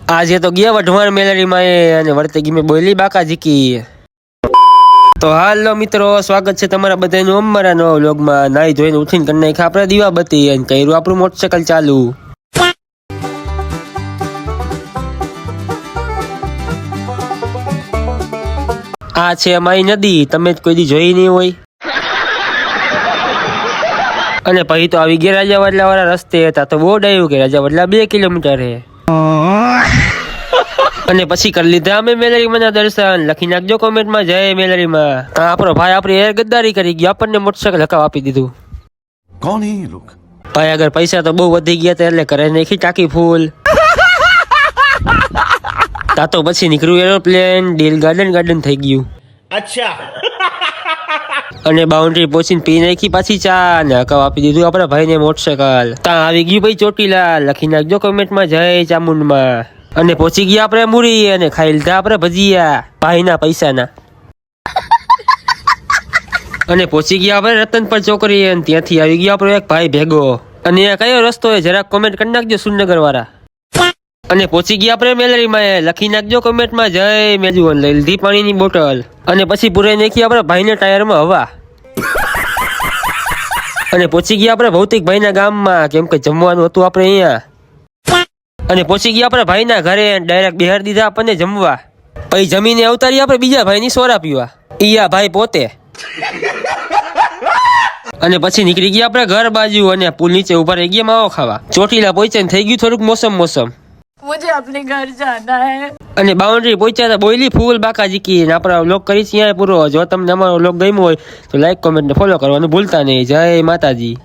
આજે તો ગયા વઢવાણ મેલડીમાં અને વર્તે ગી મેં બોલી બાકા જીકી. તો હાલો મિત્રો, સ્વાગત છે તમારા બધાનું અમારા નવા વ્લોગમાં. નાઈ ધોઈને ઉઠીને કરી નાખ્યા આપણે દીવાબત્તી અને કર્યું આપણું મોટરસાઇકલ ચાલુ. આ છે અમારી નદી, તમે કોઈ દી જોઈ નહીં હોય. અને પછી તો આવી ગયા રાજાવાડલા વાળા રસ્તે હતા તો બોર્ડ આવ્યું કે રાજાવાડલા 2 કિલોમીટર હે. અને પછી કરી લીધા અમે મેલરીમાં ના દર્શન. લખી નાખજો કોમેન્ટમાં જય મેલરીમાં. આપણો ભાઈ આપણી એર ગદ્દારી કરી ગયો, આપણને મોટરસાઇકલ હકાવ આપી દીધું. કોણ હે લોક? ભાઈ આગળ પૈસા તો બહુ વધી ગયા હતા એટલે કરે નાખી ટાંકી ફૂલ. તા તો પછી નીકળ્યું એરોપ્લેન, ડીલ ગાર્ડન થઈ ગયું. અચ્છા. અને બાઉન્ડ્રી પહોંચીને પી નાખી પાછી ચા ને હકાવ આપી દીધું આપણા ભાઈને મોટરસાઇકલ. ત્યાં આવી ગયું ભાઈ ચોટીલા. લખી નાખજો કોમેન્ટમાં જય ચામુંડમાં. અને પહોંચી ગયા આપણે મુરી અને ખાઈ લીધા આપણે ભજીયા ભાઈના પૈસાના. અને પહોંચી ગયા આપણે રતનપર ચોકડી અને ત્યાંથી આવી ગયા આપણો એક ભાઈ ભેગો. અને આ કયો રસ્તો એ જરાક કોમેન્ટ કરી નાખજો સુરનગર વાળા. અને પહોંચી ગયા આપણે મેલરીમાં. લખી નાખજો કોમેન્ટમાં જય મેજુ. લઈ લીધી પાણીની બોટલ અને પછી પૂરાઈ નાખી આપણે ભાઈને ટાયરમાં હવા. અને પહોંચી ગયા આપણે ભૌતિક ભાઈના ગામમાં, કેમ કે જમવાનું હતું આપણે અહીંયા. અને પહોંચી ગયા આપણે ભાઈના ઘરે, ડાયરેક્ટ બિહાર દીધા આપણને જમવા. પછી જમીને અવતારી આપણે બીજા ભાઈની સોરા પીવા. ઈયા ભાઈ પોતે. અને પછી નીકળી ગયા આપણે ઘર બાજુ અને પુલ નીચે ઉભા રહી ગયા માવો ખાવા. ચોટીલા પહોંચ્યા ને થઈ ગયું થોડુંક મોસમ. मुझे अपने घर जाना है. અને બાઉન્ડ્રી પહોંચ્યા તો બોલી ફૂલ બાકા જીકી. અને આપણા વ્લોગ કરી ત્યાં પૂરો. જો તમને અમારો વ્લોગ ગમ્યો હોય તો લાઈક, કોમેન્ટ ને ફોલો કરવાનું ભૂલતા નહીં. જય માતાજી.